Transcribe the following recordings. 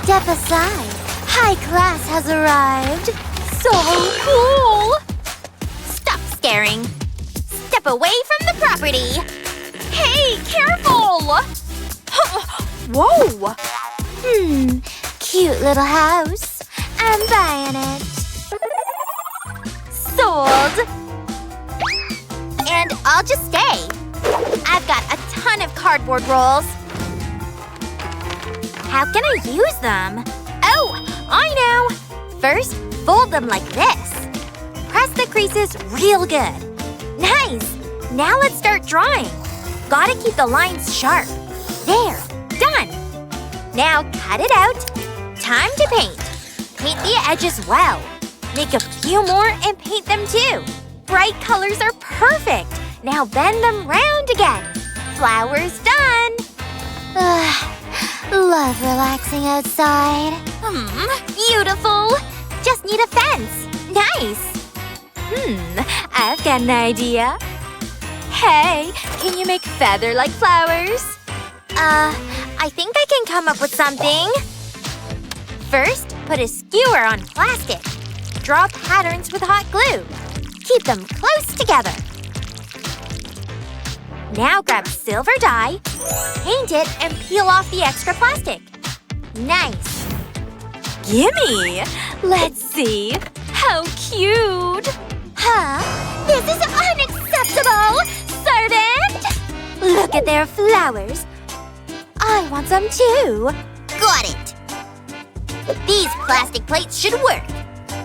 Step aside. High class has arrived. So cool! Stop staring. Step away from the property. Hey, careful! Whoa! Cute little house. I'm buying it. Sold! And I'll just stay. I've got a ton of cardboard rolls. How can I use them? Oh, I know! First, fold them like this. Press the creases real good. Nice! Now let's start drawing. Gotta keep the lines sharp. There. Done! Now cut it out. Time to paint. Paint the edges well. Make a few more and paint them too. Bright colors are perfect. Now bend them round again. Flowers done. Love relaxing outside. Beautiful. Just need a fence. Nice. I've got an idea. Hey, can you make feather-like flowers? I think I can come up with something. First, put a skewer on plastic. Draw patterns with hot glue. Keep them close together. Now grab silver dye, paint it, and peel off the extra plastic. Nice. Gimme! Let's see. How cute! Huh? This is unacceptable! Servant! Look at their flowers. I want some too. Got it. These plastic plates should work.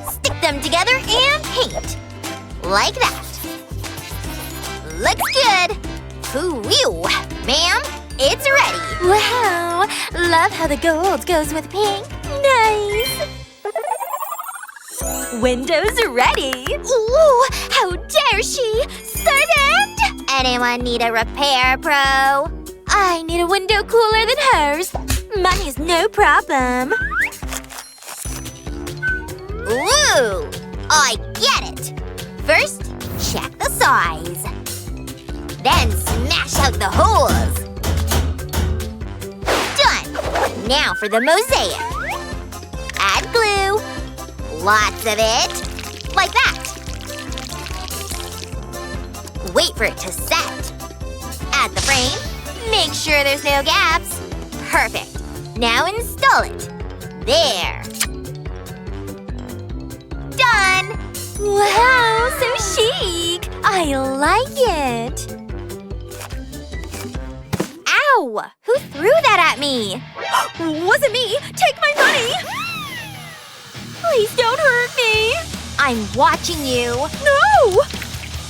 Stick them together and paint. Like that. Looks good. Ooh, ma'am, it's ready. Wow. Love how the gold goes with pink. Nice. Windows ready. Ooh, how dare she! Servant! Anyone need a repair pro? I need a window cooler than hers. Money's no problem. Ooh, I get it. First, check the size. Then smash out the holes. Done. Now for the mosaic. Add glue. Lots of it. Like that. Wait for it to set. Add the frame. Make sure there's no gaps. Perfect. Now install it. There. Done! Wow, so chic! I like it! Ow! Who threw that at me? Wasn't me! Take my money! Please don't hurt me! I'm watching you! No!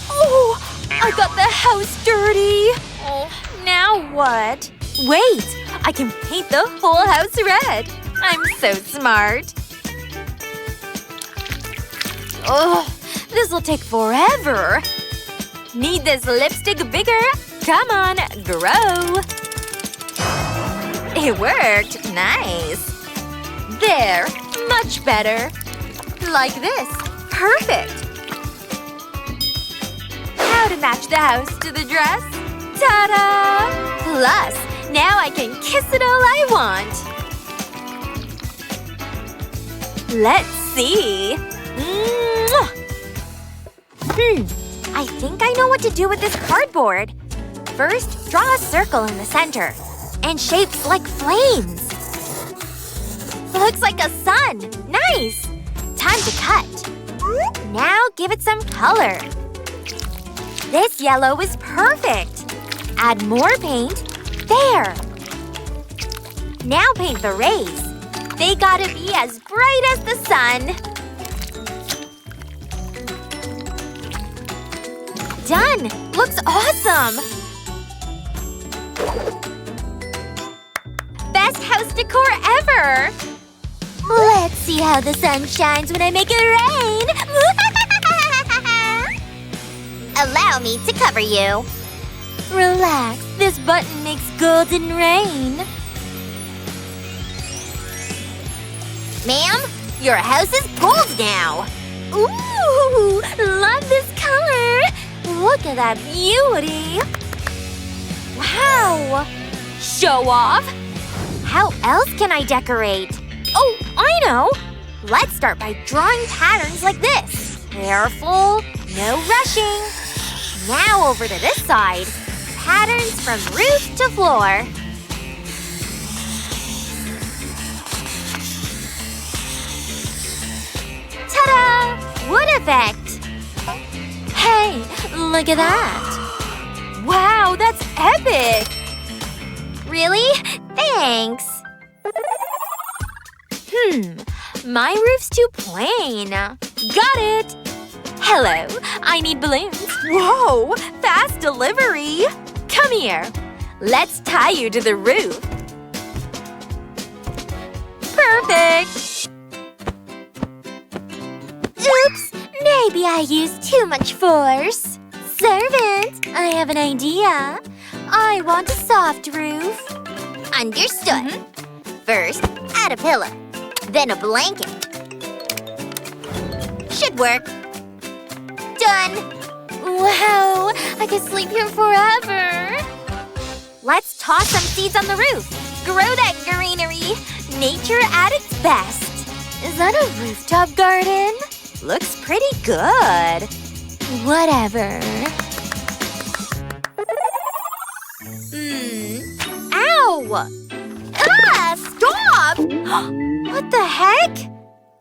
Oh! I got the house dirty! Oh, now what? Wait! I can paint the whole house red! I'm so smart! Ugh, this'll take forever. Need this lipstick bigger? Come on, grow. It worked. Nice. There. Much better. Like this. Perfect. How to match the house to the dress? Ta-da! Plus, now I can kiss it all I want. Let's see. I think I know what to do with this cardboard. First, draw a circle in the center. And shapes like flames. Looks like a sun. Nice! Time to cut. Now give it some color. This yellow is perfect. Add more paint. There! Now paint the rays. They gotta be as bright as the sun. Done! Looks awesome! Best house decor ever! Let's see how the sun shines when I make it rain! Allow me to cover you. Relax. This button makes golden rain. Ma'am, your house is gold now. Ooh! Love this color! Look at that beauty! Wow! Show off! How else can I decorate? Oh, I know! Let's start by drawing patterns like this. Careful, no rushing. Now over to this side. Patterns from roof to floor. Ta-da! Wood effect! Hey, look at that! Wow, that's epic! Really? Thanks! My roof's too plain. Got it! Hello, I need balloons. Whoa, fast delivery! Come here. Let's tie you to the roof. Perfect! Oops, maybe I used too much force. Servant, I have an idea. I want a soft roof. Understood. First, add a pillow. Then a blanket. Should work. Done! Wow, I could sleep here forever. Let's toss some seeds on the roof. Grow that greenery. Nature at its best. Is that a rooftop garden? Looks pretty good. Whatever. Ow! Ah! Stop! What the heck?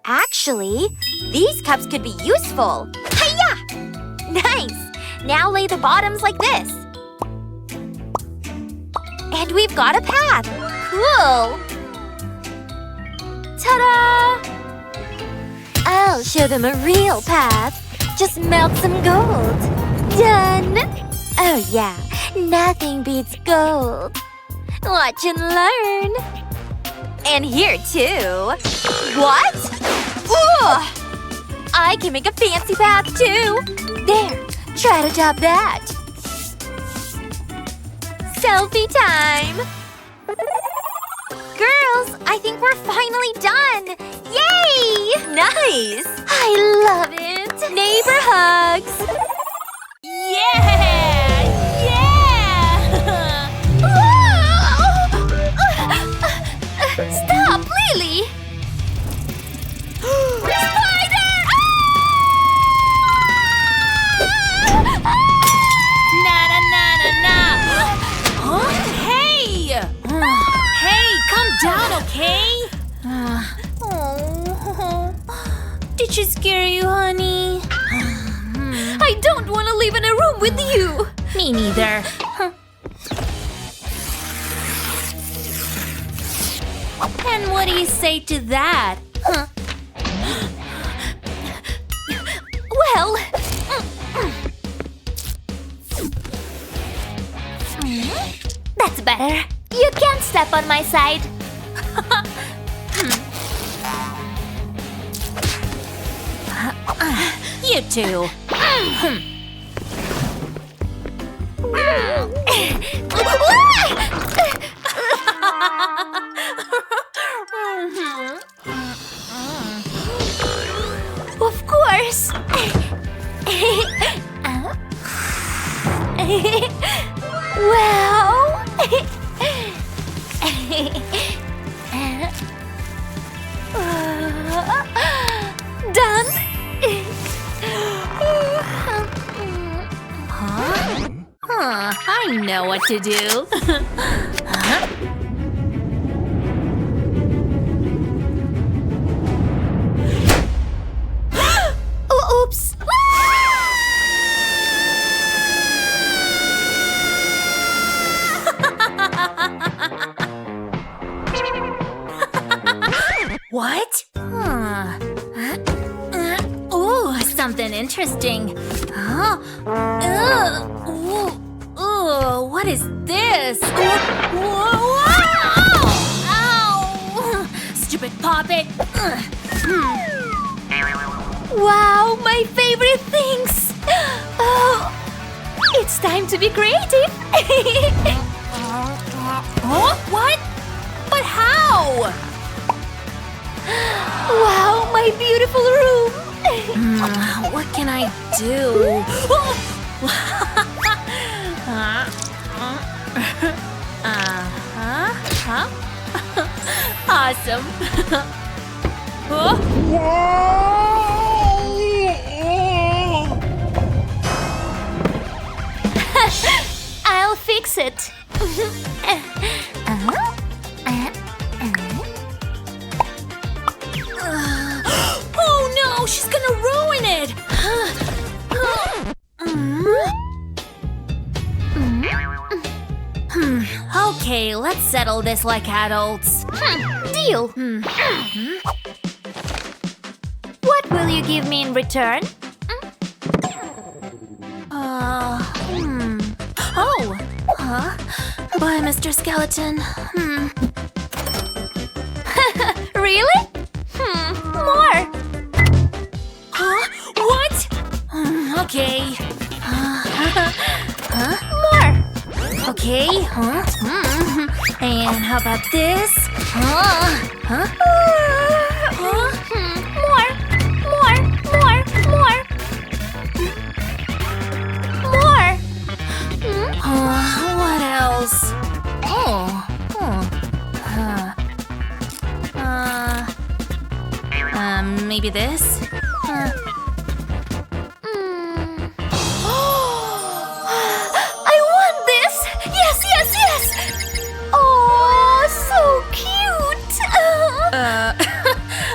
Actually, these cups could be useful. Hiya! Nice! Now lay the bottoms like this. And we've got a path. Cool! Ta-da! I'll show them a real path. Just melt some gold. Done! Oh yeah, nothing beats gold. Watch and learn. And here too. What? Ugh! I can make a fancy path too. There, try to top that. Selfie time! Girls, I think we're finally done! Yay! Nice! I love it! Neighbor hugs! Yeah! Yeah! Stop, Lily! Spider! Huh? Hey! Hey, calm down, okay? Did she scare you, honey? I don't want to live in a room with you! Me neither. And what do you say to that? Well… That's better. You can't step on my side. You too. Of course. Well… Done? I know what to do. Oh, oops. What? Oh, something interesting. Huh? Ooh, what is this? Ow! Stupid puppet. Wow, my favorite things! Oh, it's time to be creative! Huh? What? But how? Wow, my beautiful room! What can I do? Awesome. I'll fix it. Oh no, she's gonna ruin it! Okay, let's settle this like adults. Deal. What will you give me in return? Oh! Huh? Bye, Mr. Skeleton. Really? More. Huh? What? Okay. More. Okay. And how about this? More. More. More. What else? Maybe this? I want this! Yes! Oh, so cute!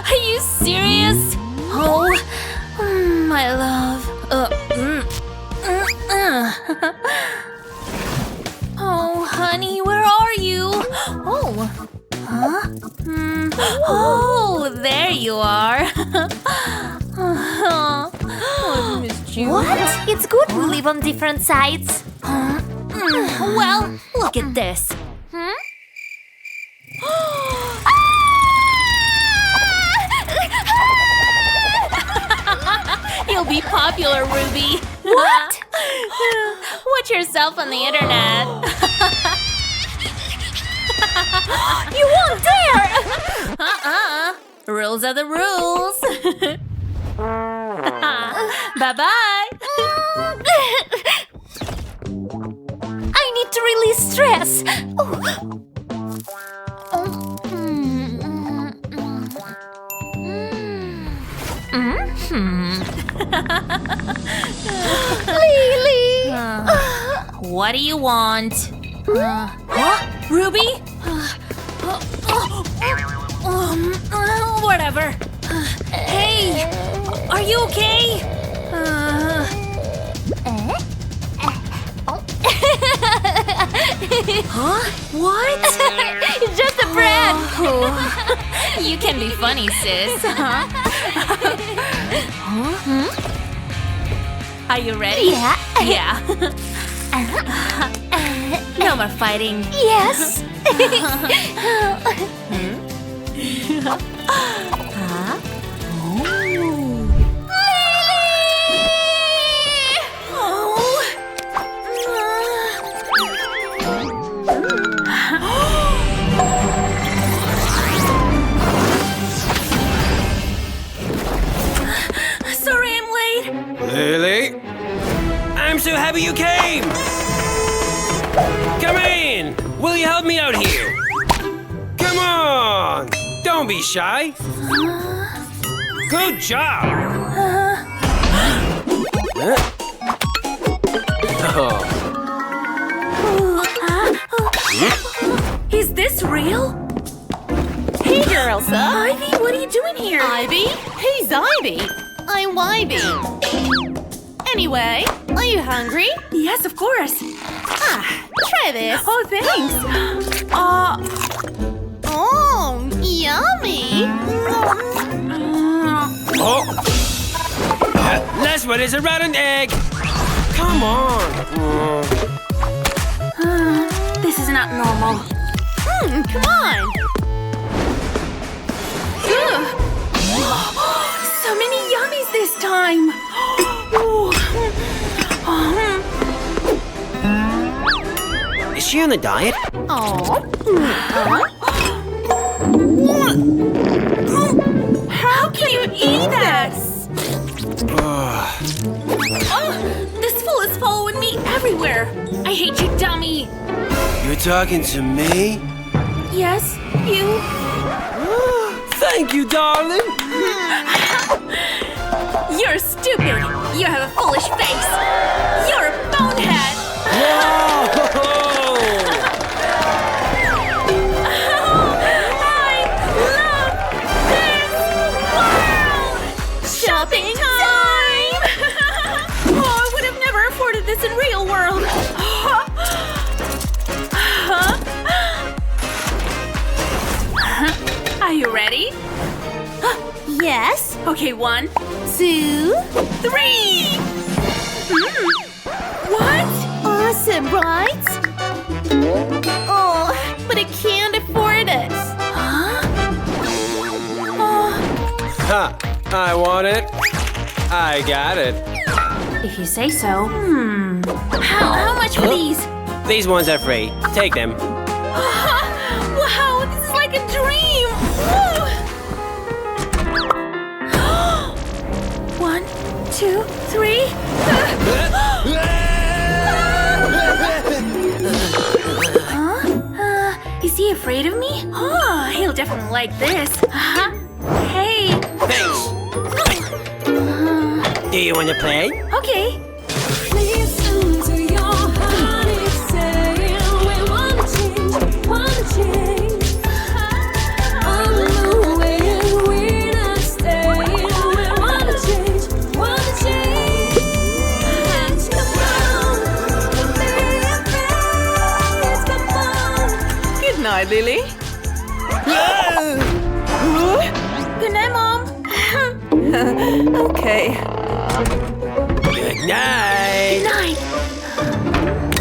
Are you serious? Oh, my love. Oh, honey, where are you? Oh, huh? Oh, there you are. I've missed you. What? It's good we live on different sides. Well, look at this. You'll be popular, Ruby. What? Watch yourself on the internet. You won't dare! Rules are the rules. Bye-bye. I need to release stress. Lily! What do you want? Ruby? Whatever. Hey, are you okay? Huh? What? It's just a prank. You can be funny, sis. Are you ready? Yeah. Yeah. No more fighting. Yes. Sorry I'm late. Lily? I'm so happy you came! Come in! Will you help me out here? Come on! Don't be shy! Good job! Oh. Is this real? Hey girls! Ivy, what are you doing here? Ivy? Who's Ivy? I'm Ivy. Anyway, are you hungry? Yes, of course. Try this. Oh, thanks. Oh, yummy. Oh! Last one is a rotten egg! Come on! This is not normal. Come on. So many yummies this time. Is she on a diet? How can you eat that? This fool is following me everywhere. I hate you, dummy. You're talking to me? Yes, you. Thank you, darling. You're stupid. You have a foolish face. You're a bonehead. Whoa! Shopping time! Oh, I would have never afforded this in real world. Are you ready? Yes. Okay, 1, 2. 3. What? Awesome, right? Oh, but I can't afford it. Ha! I want it. I got it. If you say so. How much for these? These ones are free. Take them. Wow, this is like a dream! 1, 2, 3. Is he afraid of me? Oh, he'll definitely like this. Hey. Thanks. Do you want to play? Okay. Good night, Lily. Good night, Mom. Okay. Good night. Good night.